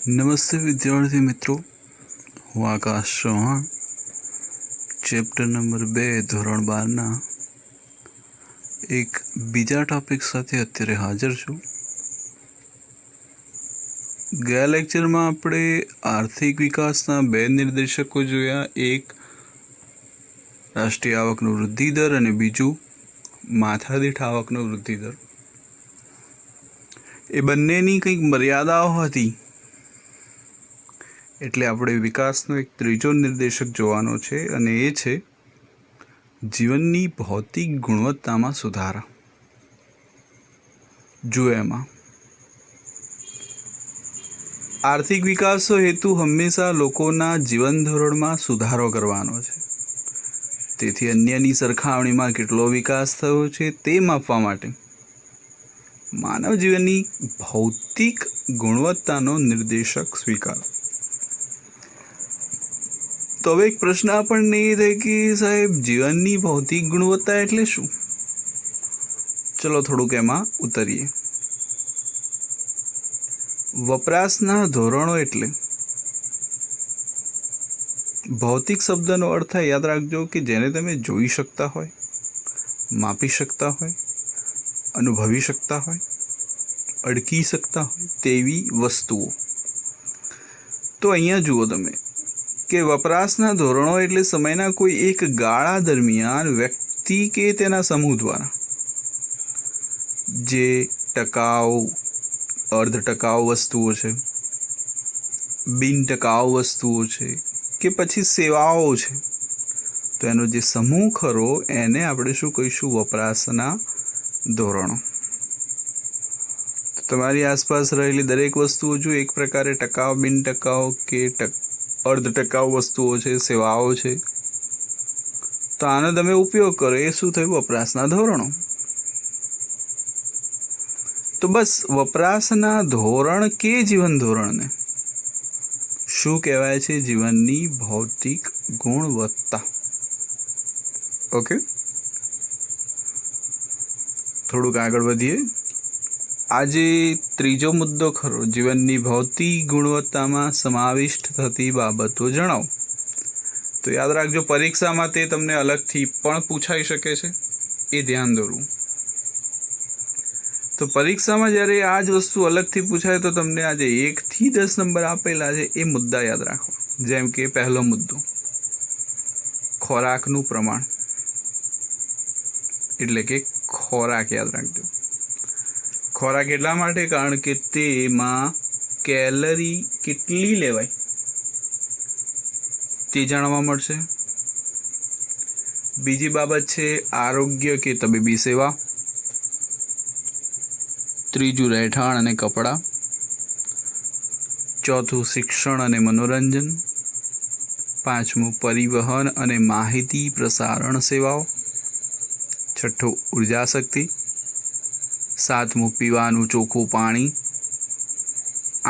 નમસ્તે વિદ્યાર્થી મિત્રો, હું આકાશ ચૌહાણ ચેપ્ટર નંબર 2 ધોરણ 12ના એક બીજા ટોપિક સાથે અત્યારે હાજર છું. ગયા લેક્ચરમાં આપણે આર્થિક વિકાસના 2 નિર્દેશકો જોયા, એક રાષ્ટ્રીય આવકનો વૃદ્ધિ દર અને બીજું માથાદીઠ આવકનો વૃદ્ધિ દર. એ બંનેની કંઈક મર્યાદાઓ હતી, એટલે આપણે વિકાસનો એક ત્રીજો નિર્દેશક જોવાનો છે અને એ છે જીવનની ભૌતિક ગુણવત્તામાં સુધારા. જુઓ, એમાં આર્થિક વિકાસનો હેતુ હંમેશા લોકોના જીવન ધોરણમાં સુધારો કરવાનો છે. તેથી અન્યની સરખામણીમાં કેટલો વિકાસ થયો છે તે માપવા માટે માનવ જીવનની ભૌતિક ગુણવત્તાનો નિર્દેશક સ્વીકારો. તો હવે એક પ્રશ્ન આપણને એ થાય કે સાહેબ, જીવનની ભૌતિક ગુણવત્તા એટલે શું? ચલો થોડુંક એમાં ઉતરીએ. વપરાશના ધોરણો એટલે ભૌતિક શબ્દનો અર્થ યાદ રાખજો કે જેને તમે જોઈ શકતા હોય, માપી શકતા હોય, અનુભવી શકતા હોય, અડકી શકતા હોય તેવી વસ્તુઓ. તો અહીંયા જુઓ તમે કે વપરાશના ધોરણો એટલે સમયના કોઈ એક ગાળા દરમિયાન વ્યક્તિ કે તેના સમૂહ દ્વારા જે ટકાઉ, અર્ધ ટકાઉ વસ્તુઓ છે, બિન ટકાઉ વસ્તુઓ છે કે પછી સેવાઓ છે, તો એનો જે સમૂહ ખરો એને આપણે શું કહીશું? વપરાશના ધોરણો. તમારી આસપાસ રહેલી દરેક વસ્તુઓ જો એક પ્રકારે ટકાઉ, બિન ટકાઉ કે અર્ધ ટકાઉ વસ્તુઓ છે, સેવાઓ છે, તો આનો તમે ઉપયોગ કરો. એ શું થયું? વપરાશના ધોરણો. તો બસ વપરાશના ધોરણ કે જીવન ધોરણને શું કહેવાય છે? જીવનની ભૌતિક ગુણવત્તા. ઓકે, થોડુંક આગળ વધીએ. આજે ત્રીજો મુદ્દો ખરો, જીવનની ભૌતિક ગુણવત્તામાં સમાવિષ્ટ થતી બાબતો જણાવો. તો યાદ રાખજો, પરીક્ષામાં તે તમને અલગથી પણ પૂછાઈ શકે છે, એ ધ્યાન દોરવું. તો પરીક્ષામાં જ્યારે આ જ વસ્તુ અલગથી પૂછાય તો તમને આજે 1 થી 10 નંબર આપેલા છે એ મુદ્દા યાદ રાખો. જેમ કે પહેલો મુદ્દો, ખોરાકનું પ્રમાણ, એટલે કે ખોરાક યાદ રાખજો. ખોરાક એટલા માટે કારણ કે તેમાં કેલરી કેટલી લેવાય તે જાણવા મળશે. બીજી બાબત છે આરોગ્ય કે તબીબી સેવા. ત્રીજું રહેઠાણ અને કપડાં. ચોથું શિક્ષણ અને મનોરંજન. પાંચમું પરિવહન અને માહિતી પ્રસારણ સેવાઓ. છઠ્ઠું ઉર્જા શક્તિ. સાતમું પીવાનું ચોખ્ખું પાણી.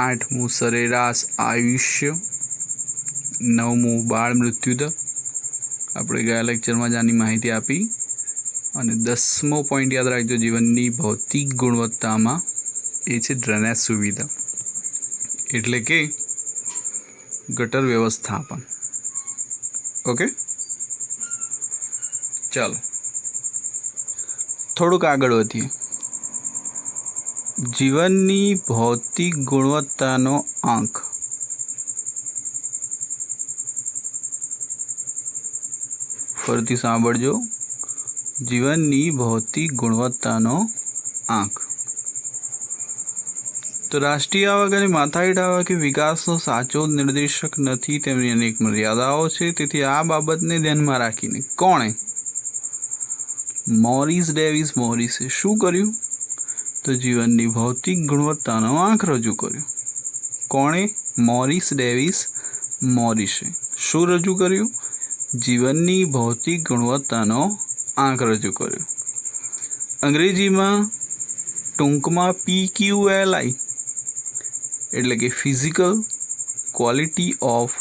આઠમું સરેરાશ આયુષ્ય. નવમું બાળ મૃત્યુદર, આપણે ગયા લેક્ચરમાં જ આની માહિતી આપી. અને 10મો પોઈન્ટ યાદ રાખજો જીવનની ભૌતિક ગુણવત્તામાં, એ છે ડ્રેનેજ સુવિધા, એટલે કે ગટર વ્યવસ્થાપન. ઓકે, ચાલો થોડુંક આગળ વધીએ. જીવનની ભૌતિક ગુણવત્તાનો આંક. ફરીથી સાંભળજો, જીવનની ભૌતિક ગુણવત્તાનો આંક. તો રાષ્ટ્રીય આવક અને માથાદીઠ આવક એ વિકાસનો સાચો નિર્દેશક નથી, તેમની અનેક મર્યાદાઓ છે. તેથી આ બાબતને ધ્યાનમાં રાખીને કોણે, મોરિસ ડેવિસ મોરિસે શું કર્યું? તો જીવનની ભૌતિક ગુણવત્તાનો આંક રજૂ કર્યો. કોણે? મોરિસ ડેવિસ મોરિસે શું રજૂ કર્યું? જીવનની ભૌતિક ગુણવત્તાનો આંક રજૂ કર્યો. અંગ્રેજીમાં ટૂંકમાં PQLI એટલે કે physical quality of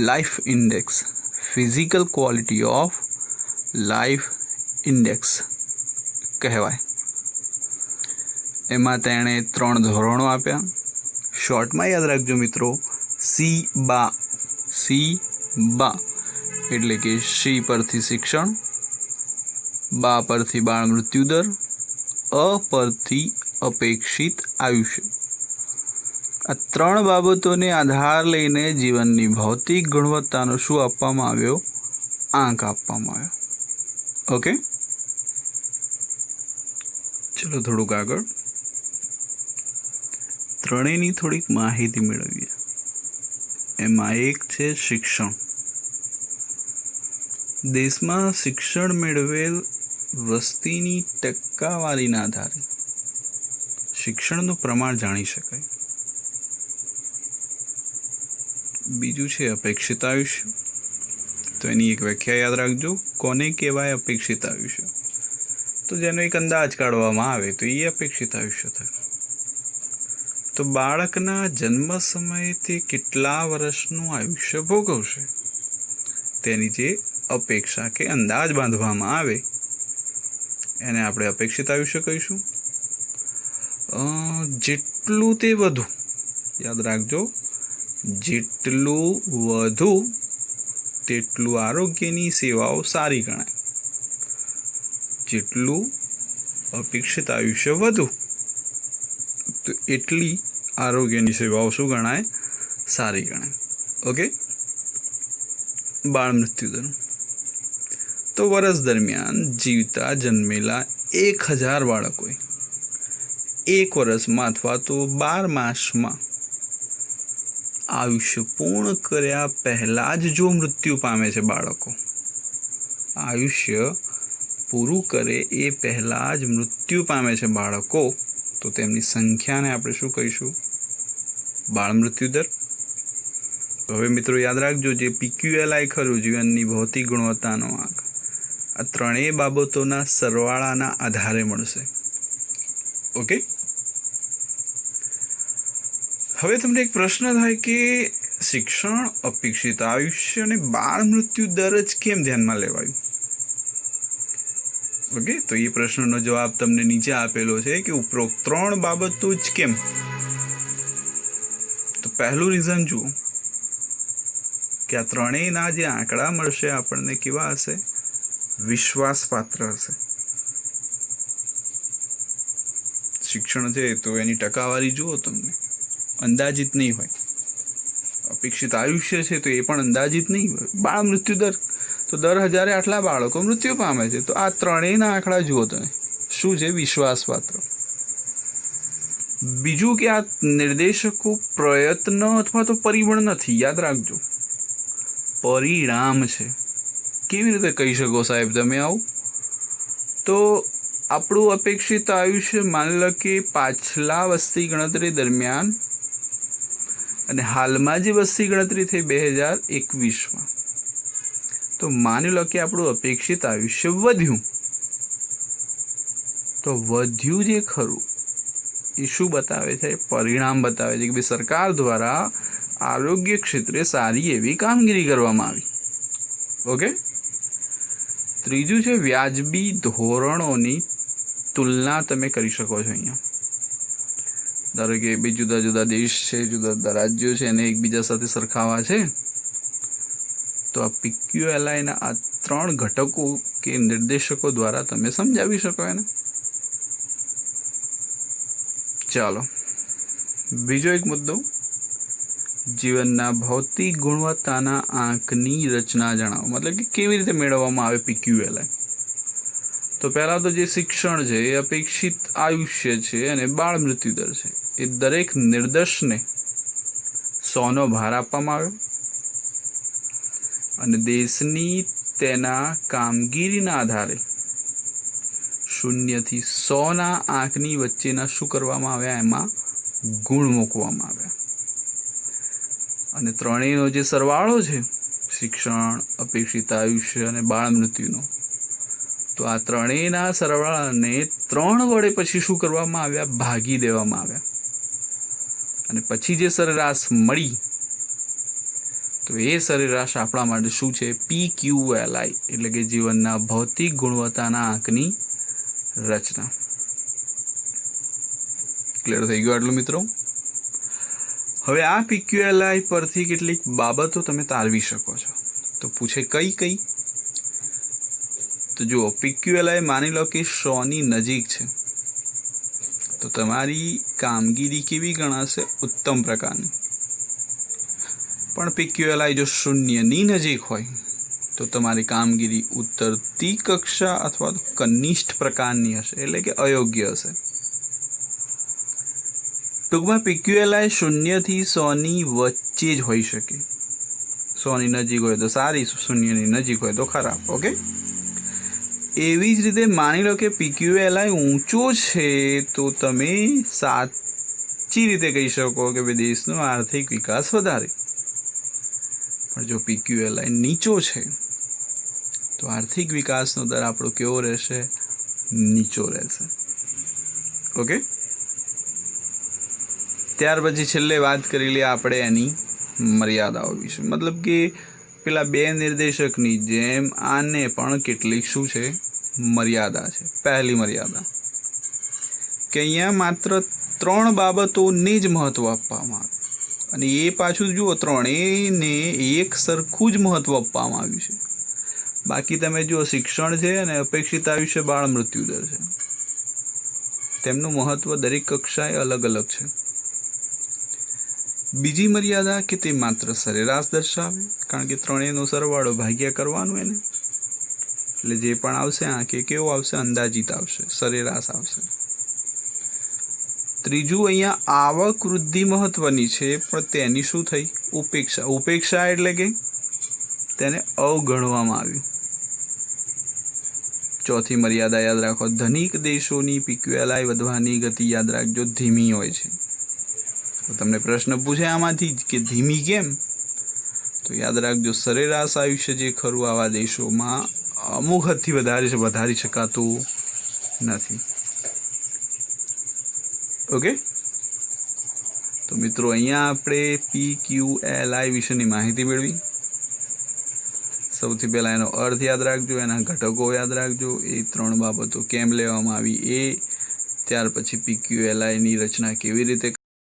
life index. Physical quality of life index કહેવાય. એમાં તેણે 3 ધોરણો આપ્યા. શોર્ટમાં યાદ રાખજો મિત્રો, સી બા એટલે કે શી પરથી શિક્ષણ, બા પરથી બાળ મૃત્યુદર, અ પરથી અપેક્ષિત આયુષ્ય. આ ત્રણ બાબતોને આધાર લઈને જીવનની ભૌતિક ગુણવત્તાનો શું આપવામાં આવ્યો? આંક આપવામાં આવ્યો. ઓકે, ચલો થોડુંક આગળ ત્રણેયની થોડીક માહિતી મેળવીએ. એમાં એક છે શિક્ષણ. દેશમાં શિક્ષણ મેળવેલ વસ્તીની ટકાવારીના આધારે શિક્ષણનું પ્રમાણ જાણી શકાય. બીજું છે અપેક્ષિત આયુષ્ય. તો એની એક વ્યાખ્યા યાદ રાખજો. કોને કહેવાય અપેક્ષિત આયુષ્ય? તો જેનો એક અંદાજ કાઢવામાં આવે તો એ અપેક્ષિત આયુષ્ય થાય. તો બાળકના જન્મ સમયે તે કેટલા વર્ષનું આયુષ્ય ભોગવશે તેની જે અપેક્ષા કે અંદાજ બાંધવામાં આવે એને આપણે અપેક્ષિત આયુષ્ય કહીશું. જેટલું તે વધુ, યાદ રાખજો, જેટલું વધુ તેટલું આરોગ્યની સેવાઓ સારી ગણાય. જેટલું અપેક્ષિત આયુષ્ય વધુ તો એટલી આરોગ્યની સેવાઓ શું ગણાય? સારી ગણાય. ઓકે. બાળ મૃત્યુદર. તો વર્ષ દરમિયાન જીવતા જન્મેલા 1000 બાળકોએ 1 વર્ષમાં અથવા તો 12 માસમાં આયુષ્ય પૂર્ણ કર્યા પહેલા જ જો મૃત્યુ પામે છે બાળકો, આયુષ્ય પૂરું કરે એ પહેલા જ મૃત્યુ પામે છે બાળકો, તો તેમની સંખ્યાને આપણે શું કહીશું? બાળ મૃત્યુદર. તો હવે મિત્રો યાદ રાખજો, જે PQLI ખરું, જીવનની ભૌતિક ગુણવત્તાનો આંક, આ ત્રણેય બાબતોના સરવાળાના આધારે મળશે. ઓકે. હવે તમને એક પ્રશ્ન થાય કે શિક્ષણ, અપેક્ષિત આયુષ્ય અને બાળ મૃત્યુ દર જ કેમ ધ્યાનમાં લેવાયું? ઓકે, તો એ પ્રશ્નનો જવાબ તમને નીચે આપેલો છે કે ઉપરોક્ત 3 બાબતો જ કેમ. તો પહેલું રીઝન જુઓ કે આ ત્રણેયના જે આંકડા મળશે આપણને કેવા હશે? વિશ્વાસપાત્ર હશે. શિક્ષણ છે તો એની ટકાવારી જુઓ, તમને અંદાજિત નહીં હોય. અપેક્ષિત આયુષ્ય છે તો એ પણ અંદાજિત નહીં હોય. બાળ મૃત્યુ દર, તો દર 1000 આટલા બાળકો મૃત્યુ પામે છે. તો આ ત્રણેયના આંકડા જુઓ તમે, શું છે? વિશ્વાસપાત્ર. બીજું કે આ નિર્દેશકો પ્રયત્ન અથવા તો પરિબળ નથી, યાદ રાખજો, પરિણામ છે. કેવી રીતે કહી શકો સાહેબ તમે આવું? તો આપણું અપેક્ષિત આયુષ્ય માની લો કે પાછલા વસ્તી ગણતરી દરમિયાન અને હાલમાં જે વસ્તી ગણતરી થઈ 2021માં, તો માની લો કે આપણું અપેક્ષિત આયુષ્ય વધ્યું. તો વધ્યું જે ખરું એ શું બતાવે છે? પરિણામ બતાવે છે કે ભાઈ સરકાર દ્વારા આરોગ્ય ક્ષેત્રે સારી એવી કામગીરી કરવામાં આવી. ઓકે. ત્રીજું છે વ્યાજબી ધોરણોની તુલના તમે કરી શકો છો. અહીંયા ધારો કે બે જુદા જુદા દેશ છે, જુદા જુદા રાજ્યો છે, એને એકબીજા સાથે સરખાવા છે, તો આ PQLIના આ 3 ઘટકો કે નિર્દેશકો દ્વારા તમે સમજાવી શકો એને. ચાલો બીજો એક મુદ્દો, જીવનના ભૌતિક ગુણવત્તાના આંકની રચના જણાવો. મતલબ કે કેવી રીતે મેળવવામાં આવે PQLI. તો પહેલાં તો જે શિક્ષણ છે એ અપેક્ષિત આયુષ્ય છે અને બાળ મૃત્યુદર છે, એ દરેક નિર્દેશને 100નો ભાર આપવામાં આવ્યો અને દેશની તેના કામગીરીના આધારે 0 થી 100ના આંકની વચ્ચેના શું કરવામાં આવ્યા? એમાં ગુણ મૂકવામાં આવ્યા. અને ત્રણેયનો જે સરવાળો છે, શિક્ષણ, અપેક્ષિત આયુષ્ય અને બાળ મૃત્યુનો, તો આ ત્રણેયના સરવાળાને 3 વડે પછી શું કરવામાં આવ્યા? ભાગી દેવામાં આવ્યા. અને પછી જે સરેરાશ મળી, તો એ સરેરાશ આપણા માટે શું છે? PQLI એટલે કે જીવનના ભૌતિક ગુણવત્તાના આંકની રચના. ક્લિયર થઈ ગયું આટલું મિત્રો? હવે આ PQLI પરથી કેટલીક બાબતો તમે તારવી શકો છો. તો પૂછે કઈ કઈ? તો જુઓ, PQLI માની લો કે 100ની નજીક છે તો તમારી કામગીરી કેવી ગણાશે? ઉત્તમ પ્રકારની. પણ PQLI જો 0ની નજીક હોય તો તમારી કામગીરી ઉતરતી કક્ષા અથવા તો કનિષ્ઠ પ્રકારની હશે, એટલે કે અયોગ્ય હશે. ટૂંકમાં PQLI 0 થી 100ની વચ્ચે જ હોઈ શકે. 100ની નજીક હોય તો સારી, 0ની નજીક હોય તો ખરાબ. ઓકે, એવી જ રીતે માની લો કે PQLI ઊંચો છે તો તમે સાચી રીતે કહી શકો કે દેશનો આર્થિક વિકાસ વધારે. પણ જો PQLI નીચો છે તો આર્થિક વિકાસનો દર આપણો કેવો રહેશે? નીચો રહેશે. ઓકે, ત્યાર પછી છેલ્લે વાત કરી લઈએ આપણે એની મર્યાદાઓ વિશે. મતલબ કે પેલા 2 નિર્દેશકની જેમ આને પણ કેટલીક શું છે? મર્યાદા છે. પહેલી મર્યાદા કે અહીંયા માત્ર 3 બાબતોને જ મહત્વ આપવામાં આવે, અને એ પાછું જુઓ, ત્રણેયને એક સરખું જ મહત્વ આપવામાં આવ્યું છે. બાકી તમે જુઓ, શિક્ષણ છે અને અપેક્ષિત આયુષ્ય, બાળ મૃત્યુ દર છે, તેમનું મહત્વ દરેક કક્ષાએ અલગ અલગ છે. બીજી મર્યાદા કે તે માત્ર સરેરાશ દર્શાવે, કારણ કે ત્રણેયનો સરવાળો ભાગ્યા કરવાનું એને, એટલે જે પણ આવશે આંકે કેવો આવશે? અંદાજિત આવશે, સરેરાશ આવશે. ત્રીજું, અહીંયા આવક વૃદ્ધિ મહત્વની છે, પણ તેની શું થઈ? ઉપેક્ષા. ઉપેક્ષા એટલે કે તેને અવગણવામાં આવ્યું. ચોથી મર્યાદા યાદ રાખો, ધનિક દેશોની PQLI વધવાની ગતિ યાદ રાખજો ધીમી હોય છે. તો તમને પ્રશ્ન પૂછે આમાંથી જ કે ધીમી કેમ? તો યાદ રાખજો, સરેરાશ આયુષ્ય જે ખરું આવા દેશોમાં અમુક હદથી વધારી શકાતું નથી. ઓકે, તો મિત્રો અહીંયા આપણે PQLI વિશેની માહિતી મેળવી. સૌથી પહેલાં એનો અર્થ યાદ રાખજો, એના ઘટકો યાદ રાખજો, એ 3 બાબતો કેમ લેવામાં આવી એ, ત્યાર પછી PQLIની રચના કેવી રીતે